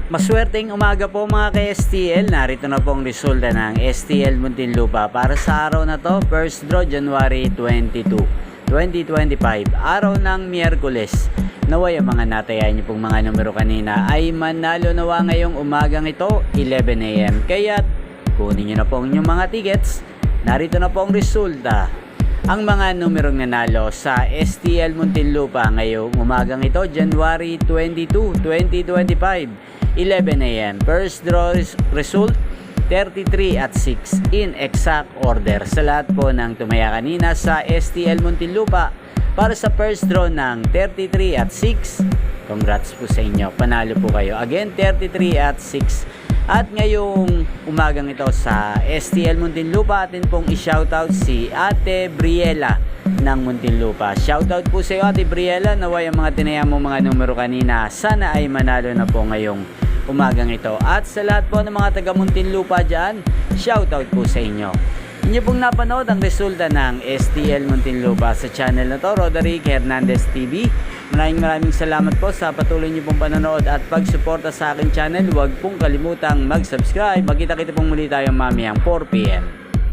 Maswerteng umaga po mga ka-STL. Narito na po ang resulta ng STL Muntinlupa para sa araw na to. First draw January 22, 2025. Araw ng Miyerkules. Naway ang mga natayan niyo pong mga numero kanina ay manalo nawa ngayong umagang ito 11 AM. Kaya kunin niyo na po ang inyong mga tickets. Narito na po ang resulta. Ang mga numerong nanalo sa STL Muntinlupa ngayong umagang ito, January 22, 2025, 11 AM. First draw result, 33 at 6 in exact order. Sa lahat po ng tumaya kanina sa STL Muntinlupa para sa first draw ng 33 at 6, congrats po sa inyo. Panalo po kayo. Again, 33 at 6. At ngayong umagang ito sa STL Muntinlupa, atin pong i-shoutout si Ate Briela ng Muntinlupa. Shoutout po sa iyo, Ate Briela. Naway ang mga tinaya mo mga numero kanina, sana ay manalo na po ngayong umagang ito. At sa lahat po ng mga taga Muntinlupa dyan, shoutout po sa inyo. Inyo pong napanood ang resulta ng STL Muntinlupa sa channel na to, Roderick Hernandez TV. Maraming salamat po sa patuloy niyo pong panonood at pagsuporta sa aking channel. Huwag pong kalimutang mag-subscribe. Magkita-kita pong muli tayo mamayang 4 PM.